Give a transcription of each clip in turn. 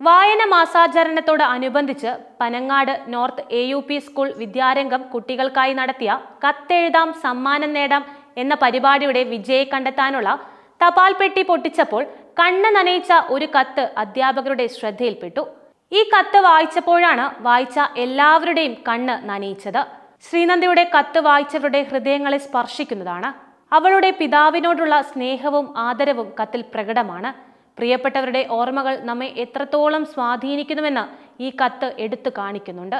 വായന മാസാചരണത്തോട് അനുബന്ധിച്ച് Panangad north AUP school വിദ്യാരംഗം കുട്ടികൾക്കായി നടത്തിയ കത്തെഴുതാം സമ്മാനം നേടാം എന്ന പരിപാടിയുടെ വിജയെ കണ്ടെത്താനുള്ള തപാൽ പെട്ടി പൊട്ടിച്ചപ്പോൾ കണ്ണ് നനയിച്ച ഒരു കത്ത് അധ്യാപകരുടെ ശ്രദ്ധയിൽപ്പെട്ടു. ഈ കത്ത് വായിച്ചപ്പോഴാണ് വായിച്ച എല്ലാവരുടെയും കണ്ണ് നനയിച്ചത്. ശ്രീനന്ദയുടെ കത്ത് വായിച്ചവരുടെ ഹൃദയങ്ങളെ സ്പർശിക്കുന്നതാണ്. അവളുടെ പിതാവിനോടുള്ള സ്നേഹവും ആദരവും കത്തിൽ പ്രകടമാണ്. പ്രിയപ്പെട്ടവരുടെ ഓർമ്മകൾ നമ്മെ എത്രത്തോളം സ്വാധീനിക്കുന്നുവെന്ന് ഈ കത്ത് എടുത്തു കാണിക്കുന്നുണ്ട്.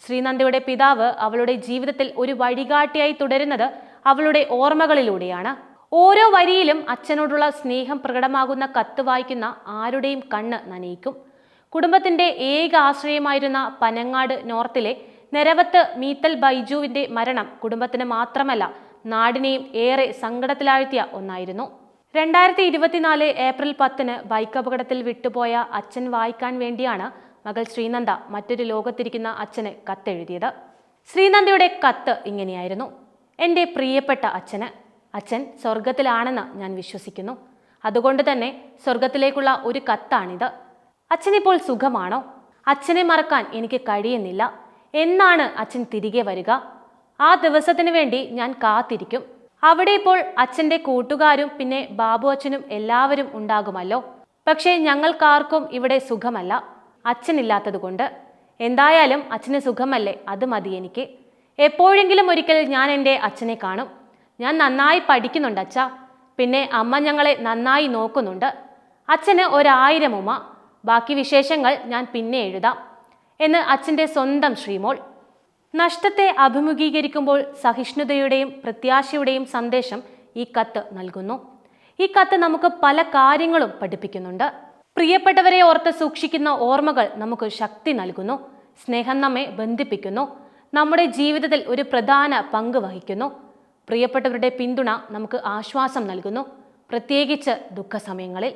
ശ്രീനന്ദയുടെ പിതാവ് അവളുടെ ജീവിതത്തിൽ ഒരു വഴികാട്ടിയായി തുടരുന്നത് അവളുടെ ഓർമ്മകളിലൂടെയാണ്. ഓരോ വരിയിലും അച്ഛനോടുള്ള സ്നേഹം പ്രകടമാകുന്ന കത്ത് വായിക്കുന്ന ആരുടെയും കണ്ണ് നനയിക്കും. കുടുംബത്തിന്റെ ഏക ആശ്രയമായിരുന്ന പനങ്ങാട് നോർത്തിലെ നെരവത്ത് മീത്തൽ ബൈജുവിന്റെ മരണം കുടുംബത്തിന് മാത്രമല്ല നാടിനെയും ഏറെ സങ്കടത്തിലാഴ്ത്തിയ ഒന്നായിരുന്നു. 2024 ഏപ്രിൽ 10 ബൈക്ക് അപകടത്തിൽ വിട്ടുപോയ അച്ഛൻ വായിക്കാൻ വേണ്ടിയാണ് മകൾ ശ്രീനന്ദ മറ്റൊരു ലോകത്തിരിക്കുന്ന അച്ഛന് കത്തെഴുതിയത്. ശ്രീനന്ദയുടെ കത്ത് ഇങ്ങനെയായിരുന്നു: എൻ്റെ പ്രിയപ്പെട്ട അച്ഛന്, അച്ഛൻ സ്വർഗത്തിലാണെന്ന് ഞാൻ വിശ്വസിക്കുന്നു. അതുകൊണ്ട് തന്നെ സ്വർഗത്തിലേക്കുള്ള ഒരു കത്താണിത്. അച്ഛനിപ്പോൾ സുഖമാണോ? അച്ഛനെ മറക്കാൻ എനിക്ക് കഴിയുന്നില്ല. എന്നാണ് അച്ഛൻ തിരികെ വരിക? ആ ദിവസത്തിന് വേണ്ടി ഞാൻ കാത്തിരിക്കും. അവിടെ ഇപ്പോൾ അച്ഛൻ്റെ കൂട്ടുകാരും പിന്നെ ബാബു അച്ഛനും എല്ലാവരും ഉണ്ടാകുമല്ലോ. പക്ഷേ ഞങ്ങൾക്കാർക്കും ഇവിടെ സുഖമല്ല, അച്ഛനില്ലാത്തത് കൊണ്ട്. എന്തായാലും അച്ഛന് സുഖമല്ലേ, അത് മതി എനിക്ക്. എപ്പോഴെങ്കിലും ഒരിക്കൽ ഞാൻ എൻ്റെ അച്ഛനെ കാണും. ഞാൻ നന്നായി പഠിക്കുന്നുണ്ട് അച്ഛാ. പിന്നെ അമ്മ ഞങ്ങളെ നന്നായി നോക്കുന്നുണ്ട്. അച്ഛന് 1000 ഉമ്മ. ബാക്കി വിശേഷങ്ങൾ ഞാൻ പിന്നെ എഴുതാം എന്ന് അച്ഛൻ്റെ സ്വന്തം ശ്രീമോൾ. നഷ്ടത്തെ അഭിമുഖീകരിക്കുമ്പോൾ സഹിഷ്ണുതയുടെയും പ്രത്യാശയുടെയും സന്ദേശം ഈ കത്ത് നൽകുന്നു. ഈ കത്ത് നമുക്ക് പല കാര്യങ്ങളും പഠിപ്പിക്കുന്നുണ്ട്. പ്രിയപ്പെട്ടവരെ ഓർത്ത് സൂക്ഷിക്കുന്ന ഓർമ്മകൾ നമുക്ക് ശക്തി നൽകുന്നു. സ്നേഹം നമ്മെ ബന്ധിപ്പിക്കുന്നു. നമ്മുടെ ജീവിതത്തിൽ ഒരു പ്രധാന പങ്ക് വഹിക്കുന്നു. പ്രിയപ്പെട്ടവരുടെ പിന്തുണ നമുക്ക് ആശ്വാസം നൽകുന്നു, പ്രത്യേകിച്ച് ദുഃഖസമയങ്ങളിൽ.